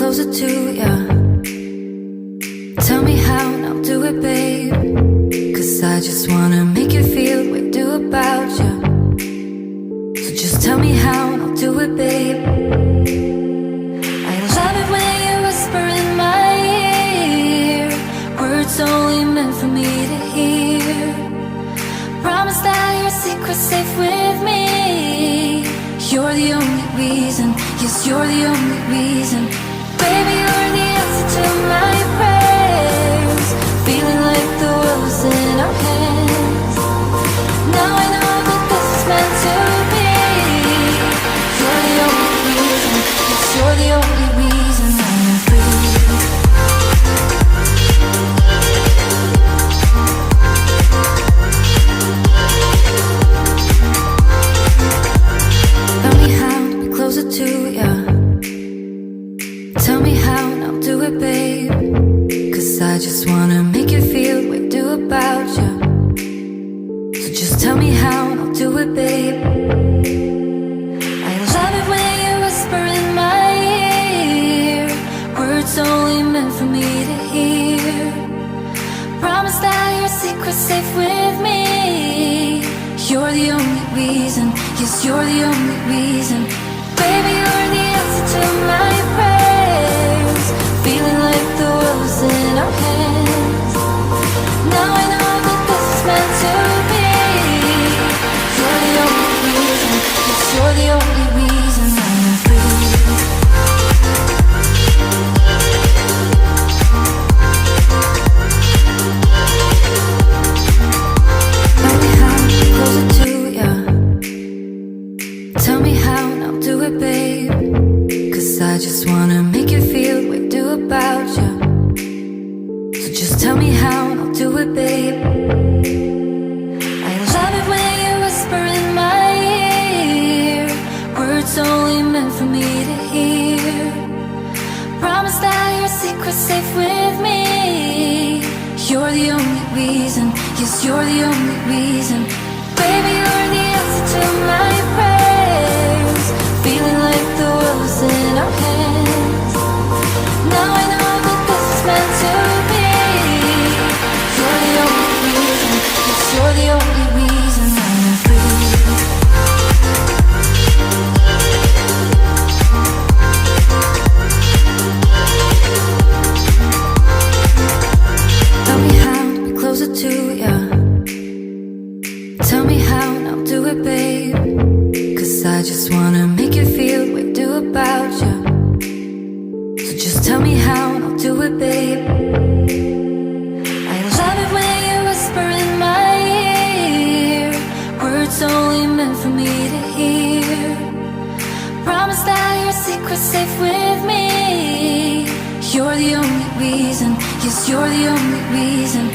closer to ya. Tell me how and I'll do it, babe. 'Cause I just wanna make you feel what I do about ya. So just tell me how and I'll do it, babe. I love it when you whisper in my ear, words only meant for me to hear. Promise that your secret's safe with me. You're the only reason, yes, you're the only reason. Baby, you're the answer to my prayers. Feeling like the world's in our hands. Now I know that this is meant to be. You're the only reason, yes, you're the only reason I'm free. Tell me how to be closer to ya. Tell me how and I'll do it, babe. 'Cause I just wanna make you feel what I do about ya. So just tell me how and I'll do it, babe. I love it when you whisper in my ear, words only meant for me to hear. Promise that your secret's safe with me. You're the only reason, yes, you're the only reason. Baby, you're the answer to my prayers. Feeling like the world's in our hands. Now I know that this is meant to be. You're the only reason, yes, you're the only reason I'm free. Tell me how to be closer to ya. Tell me how and I'll do it, babe. 'Cause I just wanna make you feel what I do about ya. So just tell me how and I'll do it, babe. I love it when you whisper in my ear, words only meant for me to hear. Promise that your secret's safe with me. You're the only reason, yes, you're the only reason. Baby, you're the answer to my prayers. Feeling like the world's in our hands. Now I know that this is meant to be. You're the only reason, yes, you're the only reason I'm free. Tell me how to be closer to ya. Tell me how and I'll do it, babe. 'Cause I just wanna make you feel what I do about ya. So just tell me how and I'll do it, babe. I love it when you whisper in my ear, words only meant for me to hear. Promise that your secret's safe with me. You're the only reason, yes, you're the only reason.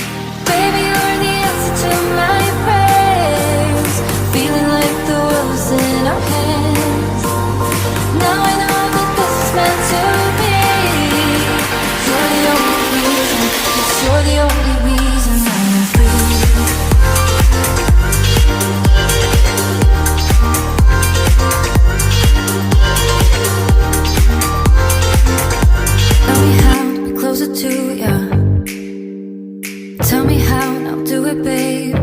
Baby, you're the answer to my prayers. Feeling like the world's in our hands. Now I know that this is meant to be. You're the only reason, yes, you're the only reason I'm free. Tell me how to be closer to ya. Tell me how and I'll do it, babe.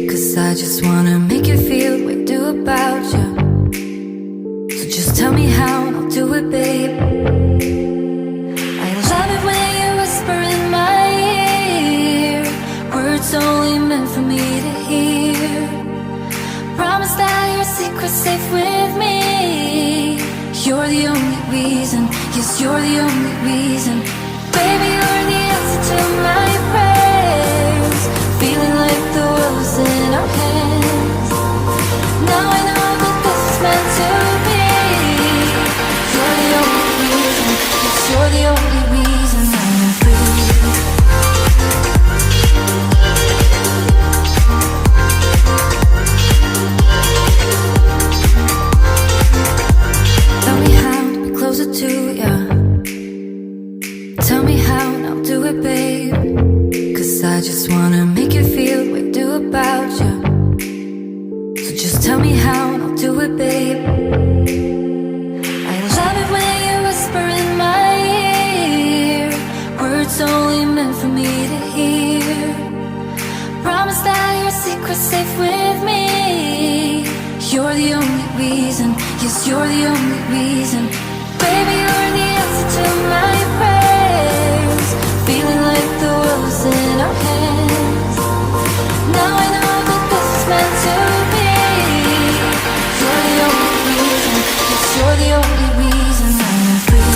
'Cause I just wanna make you feel what I do about ya. So just tell me how and I'll do it, babe. I love it when you whisper in my ear, words only meant for me to hear. Promise that your secret's safe with me. You're the only reason, yes, you're the only reason. Baby, you're the answer to my prayers. Feeling like the world's in our hands. Now I know that this is meant to be. You're the only reason, yes, you're the only reason I'm free. Tell me how to be closer to ya. Tell me how and I'll do it, babe. 'Cause I just wanna make you feel what I do about ya. So just tell me how and I'll do it, babe. I love it when you whisper in my ear. you're the only reason. Baby, you're the answer to my prayers. Feeling like the world's in our hands. Now I know that this is meant to be. You're the only reason. Yes, you're the only reason I'm free.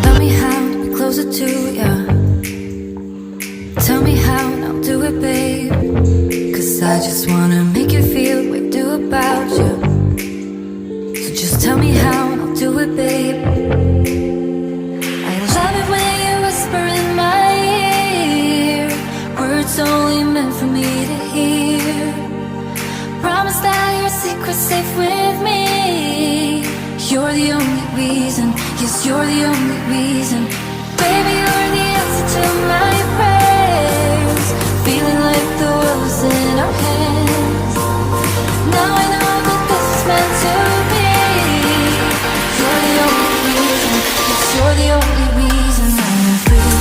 Tell me how to be closer to you. Tell me how and I'll do it, babe. 'Cause I just wanna make you feel what I do about you. So just tell me how and I'll do it, babe. I love it when you whisper in my ear, words only meant for me to hear. Promise that your secret's safe with me. You're the only reason, yes, you're the only reason. Baby, you're the answer to my prayers. Feeling like the world's in our hands. Now I know that this is meant to be. You're the only reason, yes, you're the only reason I'm free.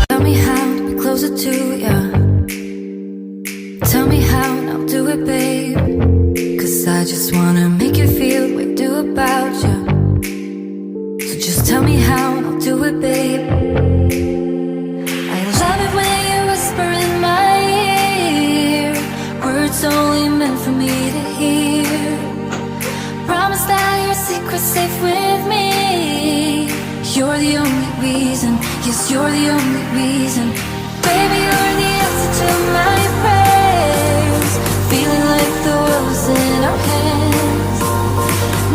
Tell me how to be closer to you. Tell me how and I'll do it, babe. 'Cause I just wanna make you feel what I do about you. So just tell me how and I'll do it, babe. I love it when you whisper in my ear, words only meant for me to hear. Promise that your secret's safe with me. You're the only reason, yes, you're the only reason. Baby, you're the answer to my prayers. Feeling like the world's in our hands.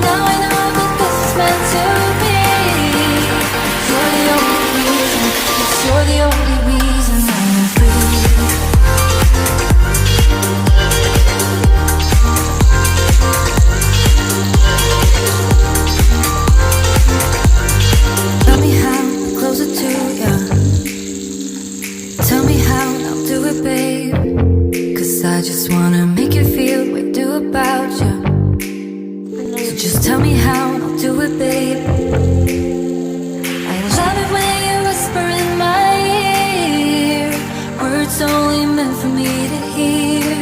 Now I know that this is meant to be. You're the only reason, yes, you're the only reason I'm free. Tell me how to be closer to you. Tell me how and I'll do it, babe. 'Cause I just wanna make you feel what I do about you. So just tell me how and I'll do it, babe. I love it when you whisper in my ear, words only meant for me to hear.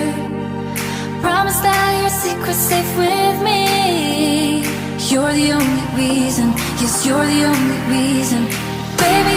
Promise that your secret's safe with me. You're the only reason, yes, you're the only reason. Baby,